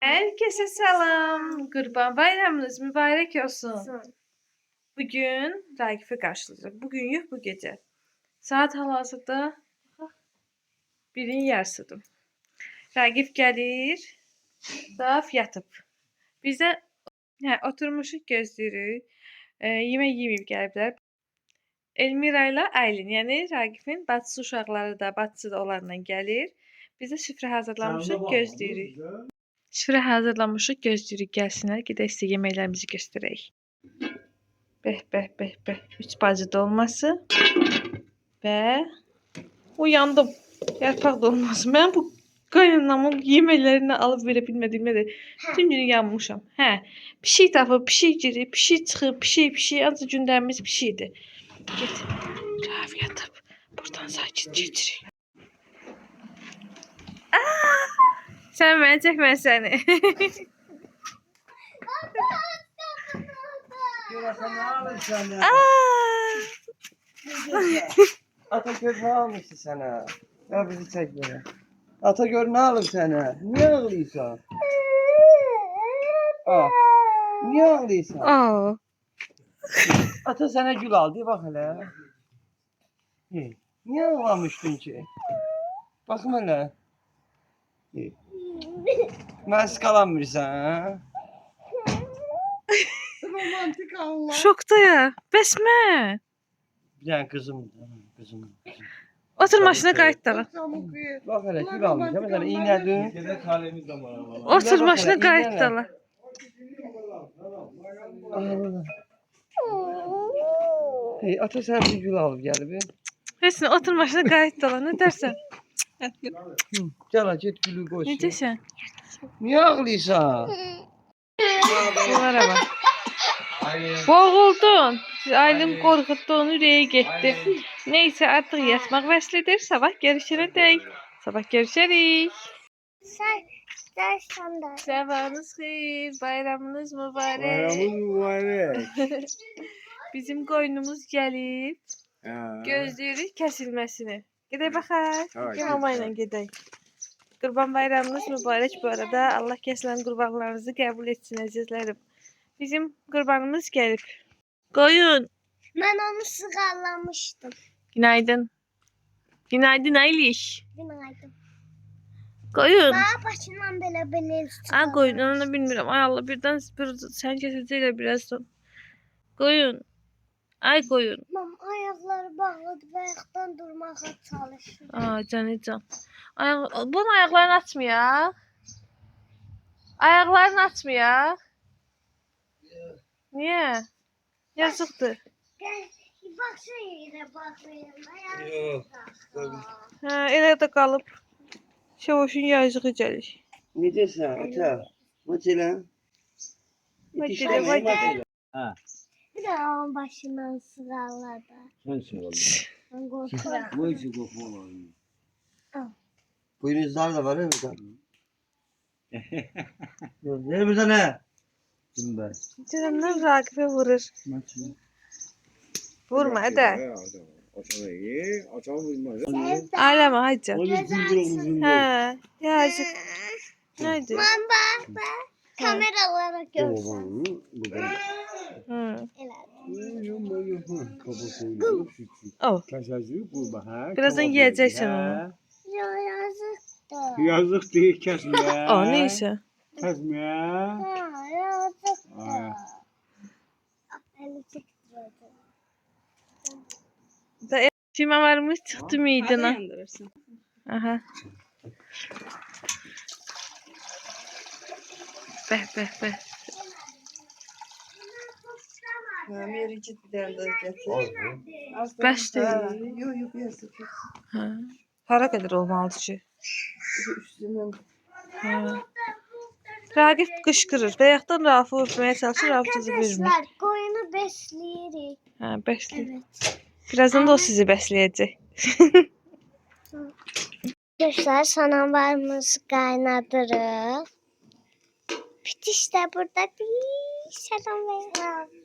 Herkese selam. Kurban bayramınız mübarek olsun. Bugün Ragif'i karşılayacak. Bugün yok, bu gece. Saat hal-hazırda 1'in yarısıdır. Ragif gelir. Zaf yatıp. Biz də oturmuşuq gözləyirik. Yemək yeməyib gəliblər. Elmira ilə Aylin, yəni Ragif'in bacısı uşaqları da, bacısı da onlarla gəlir. Biz də süfrə hazırlamışıq, gözləyirik. Süfrə hazırlamışıq, gözləyirik gəlsinlər. Gedək sizə yeməklərimizi göstərək. Bəh. 3 bacı dolması və uyandım. Yarpaq dolması. Mən bu qaynanamın yeməklərini alıb verə bilmədiyimə də bütün günü yanmışam. Pişik tapıb, pişik girir, pişik çıxıb, pişik. Ancaq gündəmimiz pişikdir. Get. Raf yatıb. Buradan sakit keçirik. Sən mənə çəkmə səni. Görəsən nə alırsan ya? Atagöz nə almışdı sənə? Ya bizi çək belə. Atagöz nə alıb sənə? Niyə ağlayırsan? Niyə ağlayırsan? Ata sənə gül aldı, bax hələ. Niyə ağlamışdın ki? Baxım hələ. Mən skalanmırsan, hə? Romantik anlar. Şokda ya. Bəsmə. Bir dənə qızım. Otur maşına qayıt da. Bax hələ gül almışam. Məsələn, iynədin. Gədə talemiz də var. Otur maşına qayıt da. Hey, ata sənə bir gül alıb gəlib. Heç nə, otur maşına qayıt da. Nə dərsən? Gəl, get gülü qoy. Necəsən? Niyə ağlayırsan? Bunlara bax. Boğuldun. Aylin qorxutdu, onu ürəyə getdi. Neyse, artıq yatmaq vəslidir. Sabah görüşərək. Sabah görüşərik. Sabahınız xeyir, bayramınız mübarək. Bayramın mübarək. Bizim qoyunumuz gəlib. Gözləyirik kəsilməsini. Gedək baxaq. Gel mama ilə gedək. Qurban bayramınız mübarək bu arada. Allah kəsilən qurbanlarınızı qəbul etsin əzizlərim. Bizim qurbanımız gəlib. Qoyun. Mən onu sığallamışdım. Günaydın. Günaydın Ayliş. Günaydın. Qoyun. Bana başından belə Ay qoyun, onu bilmirəm. Ay Allah, birdən sən kəsəcəklər birazdan. Qoyun. Ay qoyun. Mam ayaqları bağladı və ayaqdan durmağa çalışır. Can. Bunun ayaqlarını açmayaq. Ayaqlarını açmayaq. Niyə? Yazıqdır. Baxsa yerə baxmayın. Yox. Elə də qalıb. Şavoşun yazığı gəlir. Necəsən, ata? Macələ? Macələ. Bir də onun başından sığalladı. Sən sığaladın. Mən qorxuram. Bu işi qoxmalar. Buynuzlar da var ya burada. Ne burada ne? Bunda. Canımdan Ragif'e vurur. Maçı. Vurma hadi. Açalım bilmez. Ağlama hadi. Onu zincir omuzunda. Yazık. Neydi? Mam bak. Kameralara görsün. Evet. Oh. Kaşacık bu bahar. Birazdan yiyeceksin onu. Yazıktır. Yazık değil kesme. Neyse. Kesme. Yazıktır. Eli çıktı. Fima varmış çıktı meydana. Aha. Beh. Meriçit bir tane daha getir. Bəs deyil. Yok yazık. Hara qədər olmalıdır ki? Üstünden. Ragif qışqırır. Bayaqdan Rafı öpməyə çalışır, Raf sizi vermir. Arkadaşlar koyunu besləyirik. Bəsləyir. Evet. Birazdan da o sizi bəsləyəcək. Arkadaşlar soğanlarımızı kaynatırız. Bitiş de burada bir selam verin.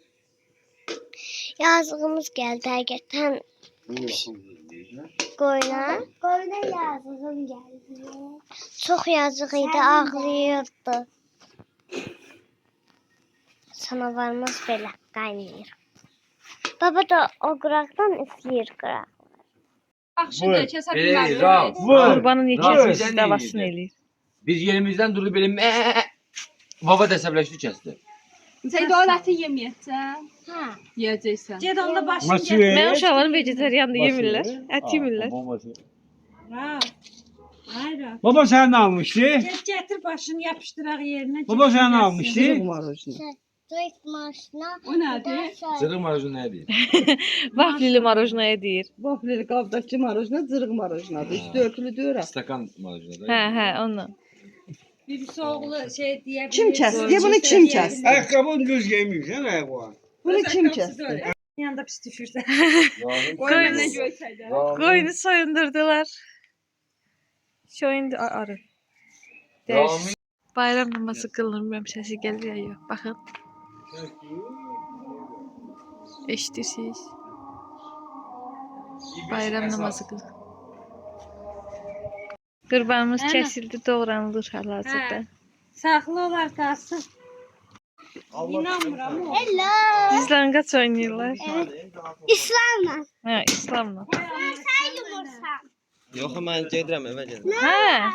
Yazığımız geldi hakikaten. Koyuna yazığım geldi. Çok yazığıydı, ağlıyordu. Samavarımız belə qaynayır. Baba da o qıraqdan üfləyir qıraq. Yaxşıdır, kəsə Ey, Ram, Vur. Qurbanın Rahat yekəsiz sən davasını neydi? eləyir. Biz yerimizden durup benim baba əsəbləşdi kəsdi. Sən dövləti yeməyəcəksən, Hə. yeyəcəksən. Ged onda başını Maçı. Mən uşaqlarım vegetariandır, yemirlər. Ət yemirlər. Ha. Hayır. Baba sen ne almıştı? Ged getir başını yapıştıraq yerinə. Baba sen ne almıştı? Direkt maşına. O nədir? Zırıq marajı nə deyir? Vaflili marojnaya deyir. Vaflili qabdakı marojna cırıq marojnadır. Üstü örtülü deyir. Stakan marajı da. Hə, onunla. Bir soğulu şey diye. Kim kəsdi? Bunu kim kəsdi? Ayakkabını düz giymiyorsun ayakkabı. Bunu kim kəsdi? Yanında pis düşürsən. Qoyunu soyundurdular. Soyundu arı. Rami Bayram namazı qılınmıyorum, səsi gəlir ya yox. Baxın. Eşidirsiniz. Bayram namazı qıl. Qurbanımız Ana. kəsildi, doğranılır hal-hazırda. Saxlı olar qalsın. İnanmıram o. Hello. Dizlanqaç oynayırlar. İslamla. Hə, İslamla. Sayılırsan. Yox, mən gedirəm evə gedirəm. Hə.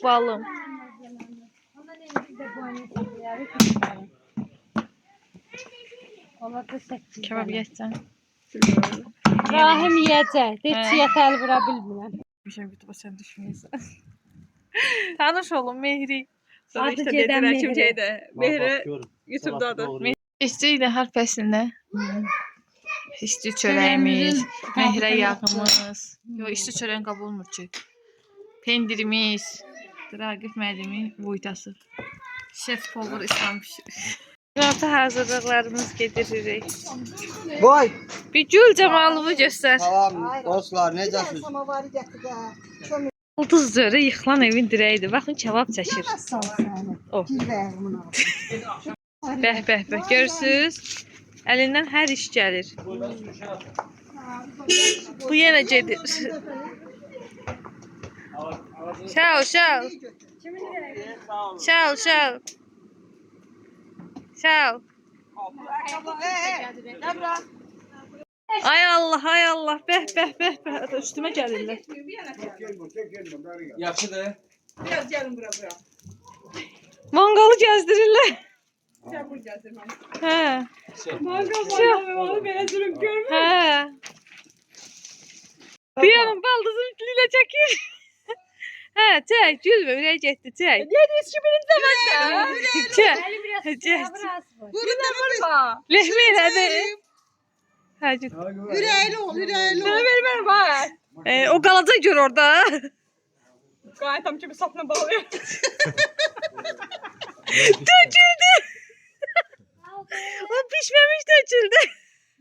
Balım. Kebab yiyəcəm. Rahim yiyəcək. Hə. Heç yətəl vura bilmirəm. Bir şey YouTube'a sen düşmüyorsan. Tanış olun Mehri. Sonra Adı işte gedən dediler kim Mehri. şeyde. Mehri YouTube'dadır. İşçi ile harfesinde. İşçi çöreğimiz, mehrə yağımız. Yo, işçi çöreğin qabı olmur ki. Pendirimiz, Ragif müəllimi boytası. Şef Polur İslam pişirir. Günorta hazırlıqlarımız gedirik. Vay! Bir gül camalını göstər. Salam dostlar, necəsiniz? Ulduz zörü yıxılan evin dirəyidir. Baxın kebab çəkir. Oh. Bəh. Görürsüz? Əlindən hər iş gəlir. Bu yenə gedir. Şal. Ay Allah. Bəh. Üstümə gəlirlər. Yaxşıdır. Mangalı gəzdirirlər. Hə. Hə. Diyorum baldızım lila çəkir. Hə, çək, gülmə, ürək getdi, çək. Niyə deyirsən ki, birinci zamanda? Çək. Lehmi elədi. Hə, gül. Ürəkli ol. Sənə ver, bax. O qalacaq gör orada. Qayıtam kimi sapına bağlayır. Döküldü. O pişməmiş döküldü.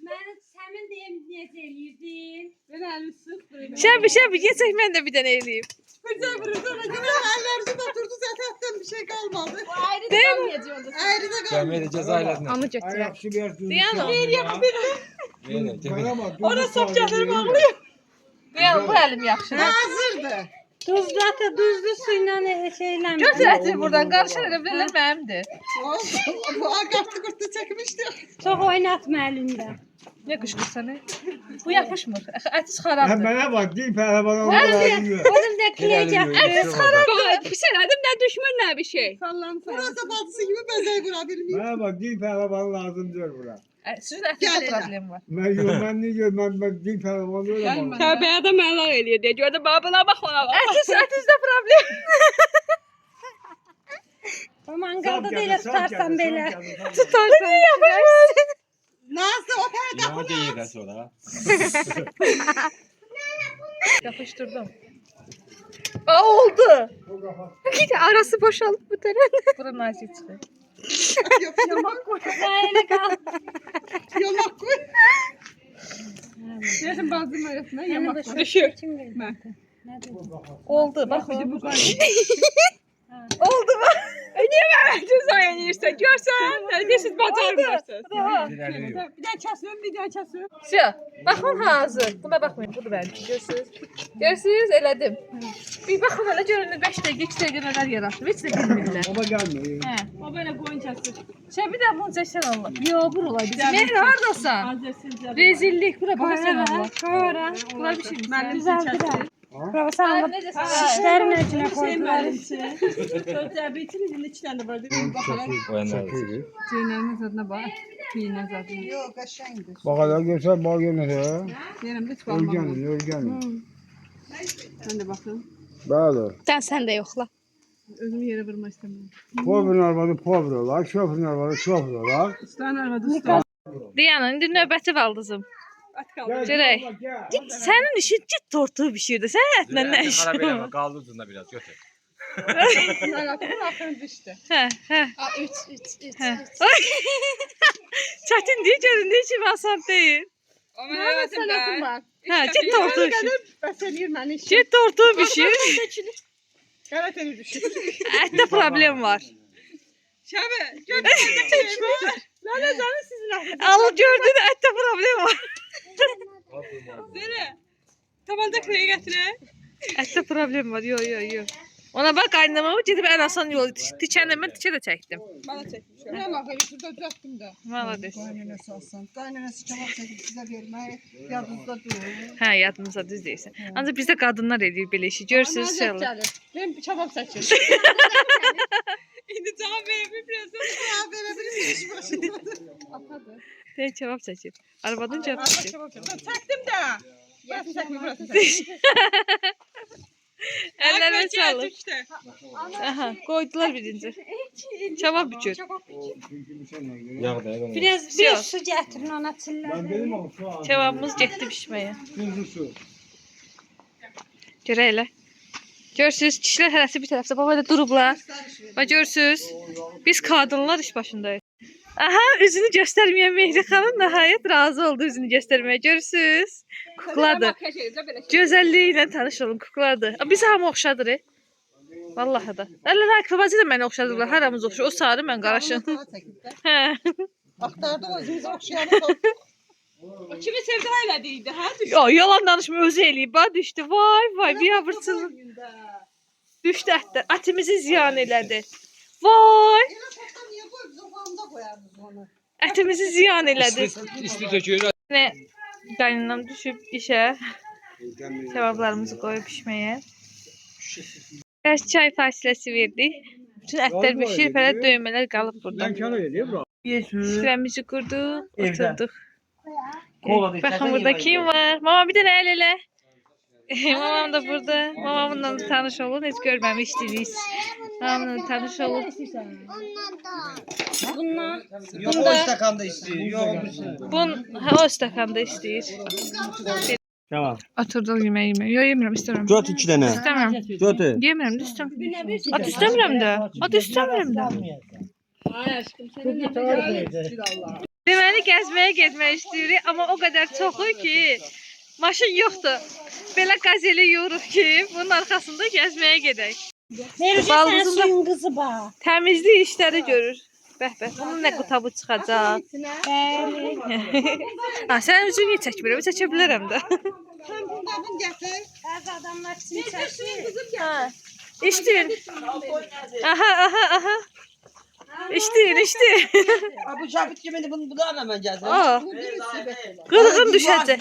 Mən səmin deyim necə eləyirdin? Ben əlimi sıxdırım. Şəbi, yesək mən də bir dənə eləyim. Əllərinizi oturdu zaten bir şey kalmadı. Ayrı Değil mi? qalmayacaq. Ayrı da kalmadı. Gəlməyə cəza elədin. Onu götürək. Ayakçı bir yer Diyan o. Ona sap gətirib ağlıyor. Diyan, bu əlim yaxşı. Hazırdı. Duzlu suyla şeylə. Götür ətir buradan, qarışır elə bilərlər mənimdir. Bu akartı kurtu çekmişti. Çox oynatma əlində. Niyə qışqırsan? Bu yapışmır. Əti xarabdır. Mənə bax, deyim pəhləvan olmalı. Onun da kleyəcək. Bir şey dedim, nə düşmür, nə bir şey. Burası bacısı gibi bezey kurabilmiyor. Mənə bax, deyim pəhləvan lazımdır bura. Sizin ətinizdə problem var. Mən ne gör, mən deyim pəhləvan olamam. Təbəyə də mənlər eləyir deyə. Gör də babına bax ona bax. Ətinizdə problem. O mangalda da elə tutarsan belə. Tutarsan. Niyə yapışmır? Nasıl o kadar Yana deyir sonra. Yapıştırdım. Oldu. Arası boşaldı bu tarafı. Bura nazik çıxır. Elə qal. yamak koy. Deyəsən bazının arasına yamaq. Düşür. Oldu. Bak bu. Oldu mu? Niyə mənə cəza yenir? İşte görsen, siz bacarmırsınız. Bir daha kəsiyorum, bir daha kəsiyorum. Baxın hazır. Buna baxmayın, budur mənim. Görürsüz? Görürsüz? Elədim. Bir baxın elə görün 5 dəqiqə, 2 dəqiqə nələr yaratdım. Heç də bilmirlər. Baba gelmiyor. Hə. O belə qoyun kəsir. Bir də bunu çəksən Allah. Yo, bur olay bizim. Mehri hardasan? Azərsiz. Rezillik. Bura baxsan Allah. Kara. Bura bir şey. Mənim kəsir. Profesör Ay, alıp necəsən? şişlerin içine Şey koydular. mənim üçün. Sözlər bitin, indi 2 dənə var. Dedim baxaram. Çeynənin zadına bax. Çeynənin zadına. Bak hala görsen bak gene de. Deyirəm, heç qalmam. Ölgen, ölgen. Sən də baxın. Bəli. Sen de yoxla. Özümü yerə vurmaq istəmirəm. Pobrin arvadı pobri olar, şoförün arvadı şoför olar. Ustan arvadı ustan. Diana, indi növbəti valdızım. At qaldı. Görək. Sənin işin cid tortu bişirdi. Sən ətlə nə işin? Kaldı ucunda biraz götür. Arvatın axırı düşdü. Hə. 3. Çətin deyil, göründüyü kimi asan deyil. O mənə sən oxuma. Hə, cid tortu bişir. Bəs eləyir məni işi. Cid tortu bişir. Qələt eləyir düşür. Ətdə problem var. Şəbə, gördün. Lalə canı sizin axırda. Al gördün, ətdə problem var. Zərə. Tabanda kreyə gətirək. Ətdə problem var. Yo. Ona bax qaynamamı gedib ən asan yolu tikəndə mən tikə də çəkdim. Mənə çəkmişəm. Nə baxır, şurada düzəltdim də. Malades. Qaynanası alsan. Qaynanası kebab çəkib sizə vermək yadınızda durur. Hə, yadınızda düz deyirsən. Ancaq bizdə qadınlar eləyir belə işi. Görürsüz inşallah. Mən kebab çəkir. İndi cavab verə bilmirəm. Cavab verə bilmirsiniz başına. Atadı. Sən cavab çəkir. Arvadın cavab çəkir. Çəkdim də. Burası çəkmir, burası çəkmir. Əllərinə sağlıq. İşte. Aha, qoydular birinci. Cavab bükür. Yağ da ya. Biraz su getirin ona çiller. Ben benim ama şu an. Cavabımız getdi pişməyə. Tuzlu su. Görə elə. Görürsüz, kişilər hərəsi bir tərəfdə. Baba da durublar. Bax görürsüz, biz qadınlar iş başındayıq. Aha, üzünü göstərməyən Mehri xanım nəhayət razı oldu üzünü göstərməyə. Görürsüz, kukladır. Gözəlliyi ilə tanış olun, kukladır. Biz hamı oxşadır. Vallahi da. Əllə Rakifə bacı da məni oxşadıblar. Haramız oxşur. O sarı, mən qaraşın. Hə. Axtardıq özümüzü oxşayanı tapdıq. O kimi sevda elədiydi, hə? Yo, yalan danışma, özü eləyib. Bax düşdü. Vay, bir abırçılıq. Düşdü ətdə. Ətimizi ziyan elədi. Vay, Elə çoxdan niyə qoyub zofamda qoyardınız onu? ətimizi ziyan elədi. İsti töküyor. Nə qaynanam düşüb işə. Cavablarımızı qoyub pişməyə. Bəs çay fasiləsi verdik. Bütün ətlər pişir, fərət döymələr qalıb burada. Ben kara geliyor bro. Süfrəmizi qurduq, Evdə. oturduq. Kola da Baxın içərsən burada yemək kim var? Mama bir dənə əl elə. Mamam da burada. Mamamla da tanış olun. Heç görməmişdiniz. Mamamla da tanış olun. Yok o istakanda istiyor. Yok O stakanda istəyir. Tamam. Oturdum yeməyə. Yox, yemirəm, istəmirəm. Göt 2 tane. İstəmirəm. Götür. Yemirəm, də istəmirəm. At istəmirəm də. At istəmirəm də. Deməli gəzməyə getmək istəyirik, amma o qədər çoxdur ki, maşın yoxdur. Belə qazeli yoruq ki, bunun arxasında gəzməyə gedək. Verirsen suyun kızı bak. Təmizlik işləri görür. Bəh, bunun nə qutabı çıxacaq. Ha, sən üzünü niyə çəkmirəm? Çəkə bilərəm də. Sən bundan gətir. Bazı adamlar için çekti. Ha. İçtin. Aha. İçtin. Bu şapit kimindi bunu da hemen geldi. Aa, qırğın düşəcək.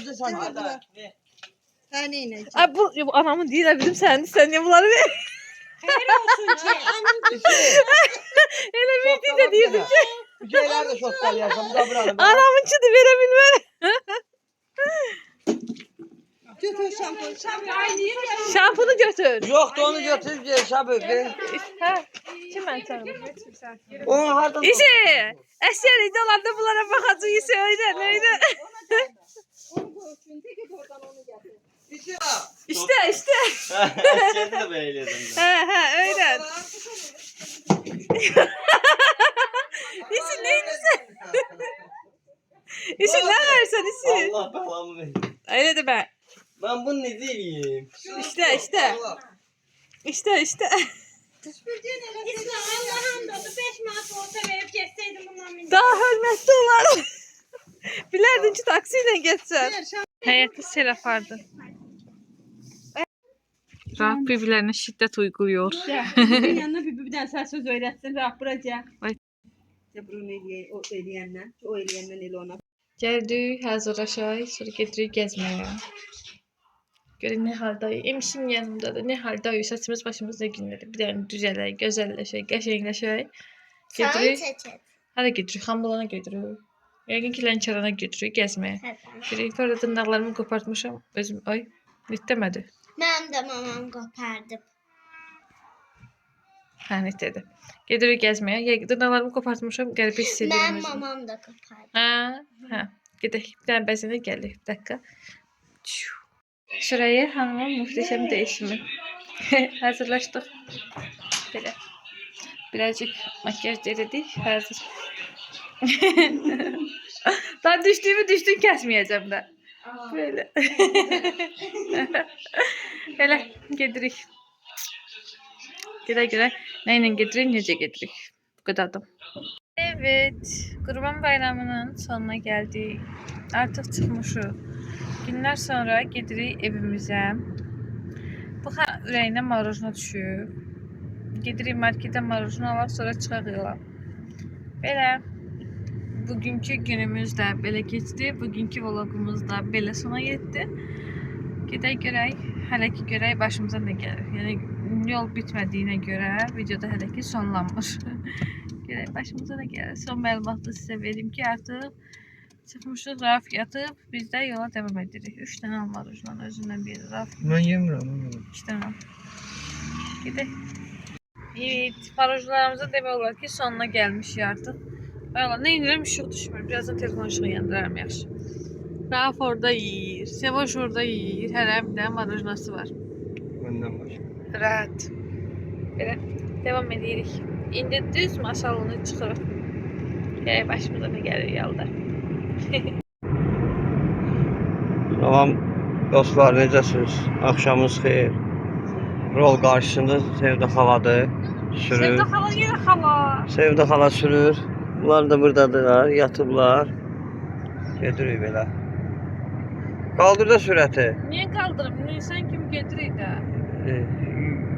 Sən neynə? Ay bu anamın deyil, bizim sənin. Sən niyə bunları ver? Elə bildiyi də deyirdim ki. Bu şeyler de çok güzel yaşam. Bu da buranın. Anamınçıdır, verə bilmərəm. Götür şampun. Şampunu götür. Yok da onu götür şapit. Hə, kim mən çağırım? Onu hardan? İşi, əsgər idi olanda bunlara baxacaq, İşi, öyrən. İşte. Seni de beğeniyordum. Hə, öyrən. İşi, neyinizə? İşi, nə versən, İşi? Allah belamı versin. Öyle de ben. Ben bunu ne diyeyim? İşte. İslam Allah'ım da 5 manat olsa verip Sattılar. Bilerdin ki taksiyle geçsen. Həyətdə sel apardı. Raf birbirlerine şiddet uyguluyor. Senin yanına bir tane sen söz öğretsin. Rahat bırakacağım. Vay. Bunu o eləyəndən. O eləyəndən elə ona. Geldik, hazırlaşay, sonra gedirik gezmeye. Görün ne haldayız. Emişim yanımdadır. Ne haldayız. Saçımız başımız ne günleri. Bir tane düzələk, gözəlləşək, qəşəngləşək. Gedirik. Hara gedirik? Xambulana gedirik. Yəqin ki, Lənkərana gedirik gezmeye. Gedirik. Orada dırnaqlarımı qopartmışam. Özüm, ay, nitləmədi. Mən də mamam qopardım. Hə, nitlədi. Gedirik gezmeye. Dırnaqlarımı qopartmışam. Qəribə hiss edirəm Mən özümü. mamam da qopardı. Hə. Gedək. Bir dənə bəzənə gəlir. Bir dəqiqə. Süreyya Hanım'ın muhteşem değişimi. Hazırlaştık. Böyle. Birazcık makyaj denedik. Hazır. Daha düştüğün kesmeyeceğim de. Böyle. Hele gedirik. Güle neyle gedirik, nece gedirik. Bu kadardım. Evet. Kurban Bayramı'nın sonuna geldik. Artık çıkmışıq. Günler sonra gedirik evimize. Bu ürəyinə marujna düşüb. Gedirik marketə marujna alaq, sonra çıxaq yola. Belə. Bugünkü günümüz də belə keçdi. Bugünkü vlogumuz da belə sona yetdi. Gedək görək, hələ ki görək başımıza nə gəlir. Yəni yol bitmədiyinə görə videoda hələ ki sonlanmır. Görək başımıza nə gəlir. Son məlumatı sizə verim ki, artıq çıxmışıq, Raf yatıb, biz də yola devam edirik. 3 dənə almadı ucundan, özündən biri Raf. Mən yemirəm. 2 dənə. Gedək. Evet, parojlarımızın demək olar ki, sonuna gəlmişik artıq. Valla, nə inirəm, işıq düşmür. Birazdan telefon işığı yandıraram yaxşı. Raf orada yiyir, Sevoş orada yiyir. Hələ bir dənə marojnası var. Məndən başqa. Rahat. Belə, devam edirik. İndi düz maşalını çıxırıq. Gələk başımıza nə gəlir yolda. Salam dostlar, necəsiniz? Axşamınız xeyir. Rol qarşısında Sevda xaladır. Sürür. Sevda xala, yenə xala. Sevda xala sürür. Bunlar da buradadılar, yatıblar. Gedirik belə. Qaldır da sürəti. Niyə qaldırım? Sən kimi gedirik də.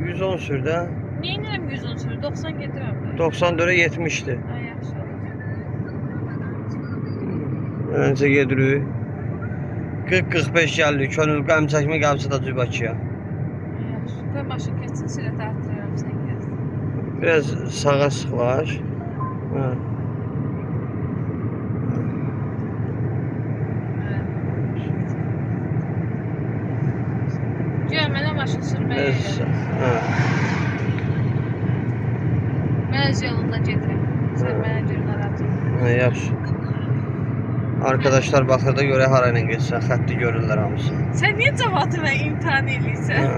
110 sür də. Niyə inirəm 110 sürü? 90 gedirəm də. 94'e 70'ti. Ay, yaxşı olur. Önce gedirik. 40-45 gəldik. Könül qəm çəkmə gəlsə də Bakıya. Ay, yaxşı. Qoy maşın keçsin, sürətə artırıram, sən gəz. Biraz sağa sıxlaş. Hə. Gör, mənə maşın sürməyə Biraz, elə. hə. Mən öz yolunda gedirəm. Sən mənə gör, narahatım. Hə, yaxşı. Arkadaşlar baxır da görə hara ilə getsən, xətti görürlər hamısı. Sən niyə cəvatımə imtihan eləyirsən? Hə.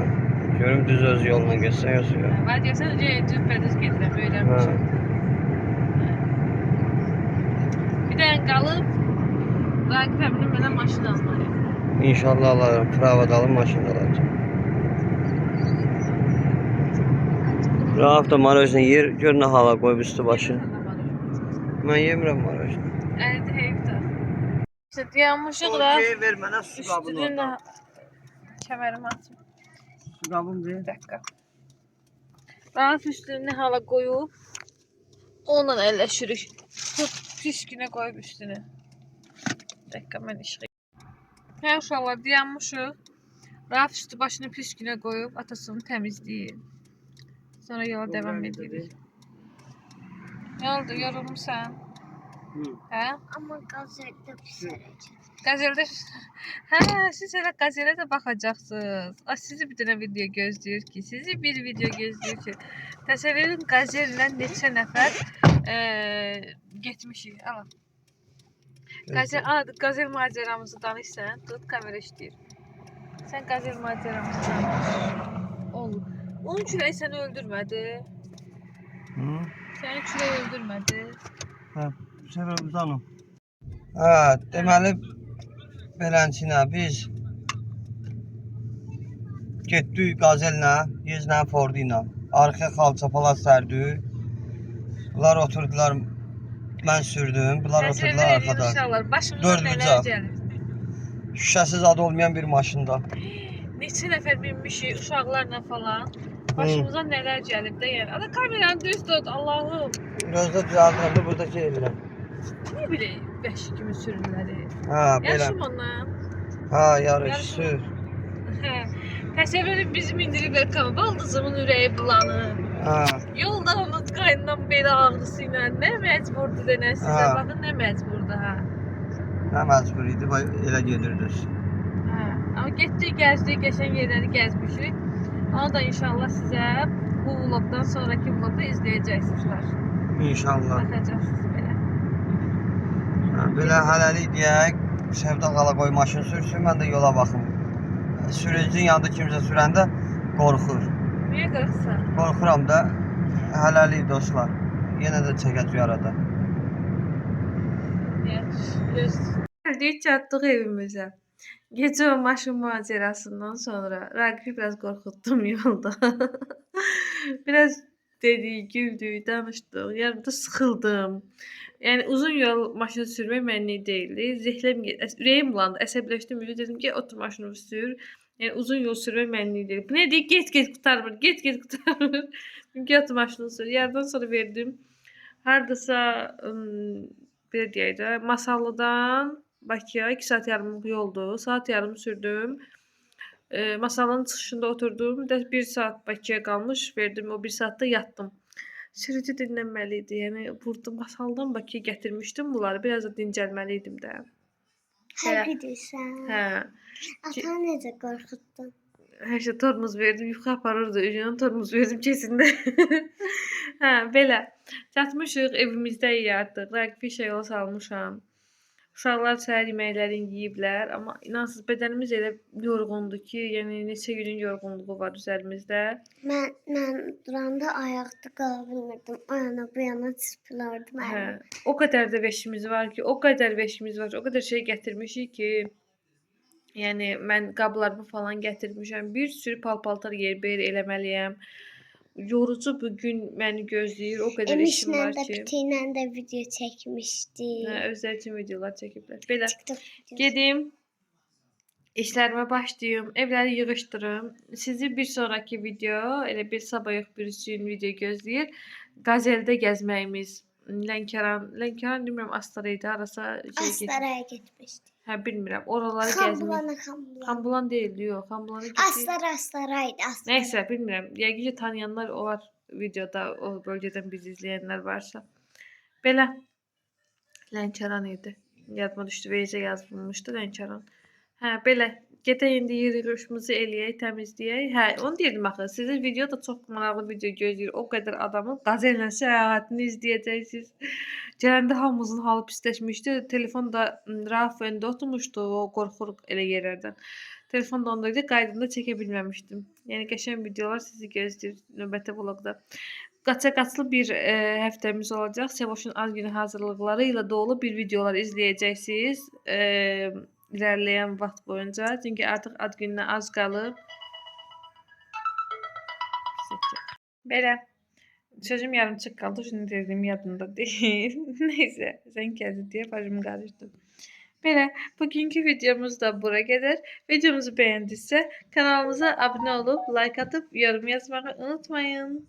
Görüm düz öz yoluna getsən, yoxsa yox. Var deyirsən, düz gedirəm, öyrənmişəm. Bir dənə qalıb, Raqib əminin mənə maşın almalıyım. İnşallah alarım, prava dalım, maşında alacağım. Rauf da marojni yer, gör nə hala qoyub üstü başı. Mən yemirəm marojni. Əldə heyfdir. İşte dayanmışıq da, Ver mənə su qabını üstünün orada. kəmərimi açım. Su qabını ver. Bir dakika. Raf üstünü hala koyup onunla elleşirik. Tut pis güne koyup üstünü. Bir dakika ben işe. He uşaqlar dayanmışıq. Raf üstü başını pis güne koyup atasını temizleyir. Sonra yola devam edirik. Ne oldu, yorulmuşsan? He? Amma qazırda pişirəcək. Gazelde ha siz hele gazele de bakacaksınız. Sizi bir tane video gözlüyor ki. Sizi bir video gözlüyor ki. Təsəvvür edin gazelle neçə nəfər getmişik. Alın. Gazel maceramızı danışsan. Tut kamera işləyir. Sen gazel maceramızı danış. Olur. Onun küreği seni öldürmedi. Seni küreği öldürmedi. Hə, bu səfər uzanım. Hə, deməli beləsinə biz getdik qazellə, 100 dənə Ford ilə. Arxaya xalça palas sərdik. Bunlar oturdular Ben sürdüm. Bunlar Təsəvvür oturdular edin arkada. uşaqlar. Başımıza Dördüncü nələr al. gəlir. Şüşəsiz adı olmayan bir maşında. Neçə nəfər minmişik uşaqlarla falan. Başımıza nələr gəlib də yəni. Ana kameranı düz tut Allahım. Gözdə düzəldirəm də buradakı edirəm. Niyə belə vəhşi kimi sürürlər? Ha belə. Yaşım ondan. Ha yarış sür. Hə. Təsəvvür edin bizi mindiriblər kama. Baldızımın ürəyi bulanır. Ha. Yolda onun qaynından belə ağrısı ilə nə məcburdur denə sizə. Ha. Baxın nə məcburdur ha. Nə məcbur idi, elə gedirdiniz. Hə. Amma getdik, gəzdik, qəşəng yerləri gəzmişik. Onu da inşallah sizə bu vlogdan sonraki vlogda izləyəcəksiniz. İnşallah. Baxacaqsınız belə. Ha, belə hələlik deyək, Sevda qala qoy maşın sürsün, mən də yola baxım. Sürücünün yanında kimsə sürəndə qorxur. Niyə qırxsan? Qorxuram da hələlik dostlar. Yenə də çəkəcək arada. Gəldik, çatdıq evimizə. Gecə o maşın macərasından sonra Raqifi biraz qorxutdum yolda. Biraz dedik, güldük, danışdıq. Yarımda sıxıldım. Yəni uzun yol maşın sürmək mənlik deyildi. Zehləm, ürəyim bulandı, əsəbləşdim. Dedim ki, otur maşını sür. Yəni uzun yol sürmək mənlik deyil. Bu nə deyir? Get qutarmır, get qutarmır. Çünki otur maşını sür. Yardan sonra verdim. Hardasa belə deyək də, Masallıdan Bakıya 2 saat yarımlıq yoldur. Saat yarım sürdüm. Masalın çıxışında oturdum. 1 saat Bakıya qalmış verdim. O 1 saatda yatdım. Sürücü dinlənməli idi. Yəni burada Masaldan Bakıya gətirmişdim bunları. Biraz da dincəlməli idim də. Həqiqi deyirsən. Hə. Atan necə qorxutdun? Hər şey tormuz verdim, yuxu aparırdı. Üzünə tormuz verdim kesində. Hə, belə. Çatmışıq, evimizdəyik artıq. Raqifi şey yola salmışam. Uşaqlar səhər yeməklərini yeyiblər, amma inansız bədənimiz elə yorğundur ki, yəni neçə günün yorğunluğu var üzərimizdə. Mən duranda ayaqda qala bilmirdim. O yana bu yana çırpılırdım. Hə, o qədər də veşimiz var ki, o qədər şey gətirmişik ki, yəni mən qablarımı falan gətirmişəm. Bir sürü pal-paltar yer-bəyər eləməliyəm. Yorucu bu gün məni gözləyir. O qədər işim Emişlə var də ki. Bütünlə də video çəkmişdi. Hə, özləri üçün videolar çəkiblər. Belə. TikTok videosu. Gedim, işlərimə başlayım, evləri yığışdırım. Sizi bir sonraki video, elə bir sabah yox bir gün video gözləyir. Qazeldə gəzməyimiz. Lənkəran demirəm, Astara idi, arasa Astaraya getmişdi. Hə, bilmirəm. Oraları gəzmək. Xambulan. Xambulan deyildi, yox. Xambulanı getdik. Astaraydı. Nəysə, bilmirəm. Yəqin ki, tanıyanlar olar videoda, o bölgədən bizi izləyənlər varsa. Belə. Lənkəran idi. Yadıma düşdü, Veyzə yazılmışdı Lənkəran. Hə, belə. Gedək indi yığışımızı eləyək, təmizləyək. Hə, onu deyirdim axı. Sizin video da çox maraqlı video gözləyir. O qədər adamın qazellə səyahətini izləyəcəksiniz. Gələndə hamımızın halı pisləşmişdi. Telefon da Rauf öndə oturmuşdu. O qorxuruq elə yerlərdən. Telefon da ondaydı. Qaydında çəkə bilməmişdim. Yəni qəşəng videolar sizi gözləyir növbəti vlogda. Qaça-qaçlı bir həftəmiz olacaq. Sevoşun az günü hazırlıqları ilə dolu bir videolar izləyəcəksiniz. İlerleyen vaxt boyunca. Çünki artıq ad gününə az qalıb. Belə. Sözüm yarımçıq qaldı. Şunu dedim yadımda deyil. Neyse. Sən gəldi deyə başım qarışdı. Belə. Bugünkü videomuz da bura qədər. Videomuzu bəyəndinizsə kanalımıza abunə olub, like atıp, yorum yazmağı unutmayın.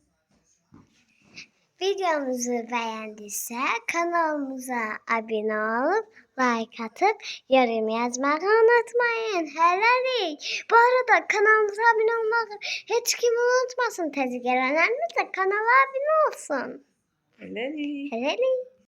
Videomuzu bəyəndinizsə kanalımıza abunə olub, like atıp, yorum yazmağı unutmayın. Hələlik. Bu arada kanalımıza abunə olmağı heç kim unutmasın. Təzə gələnlərimiz də kanala abunə olsun. Hələlik. Hələlik.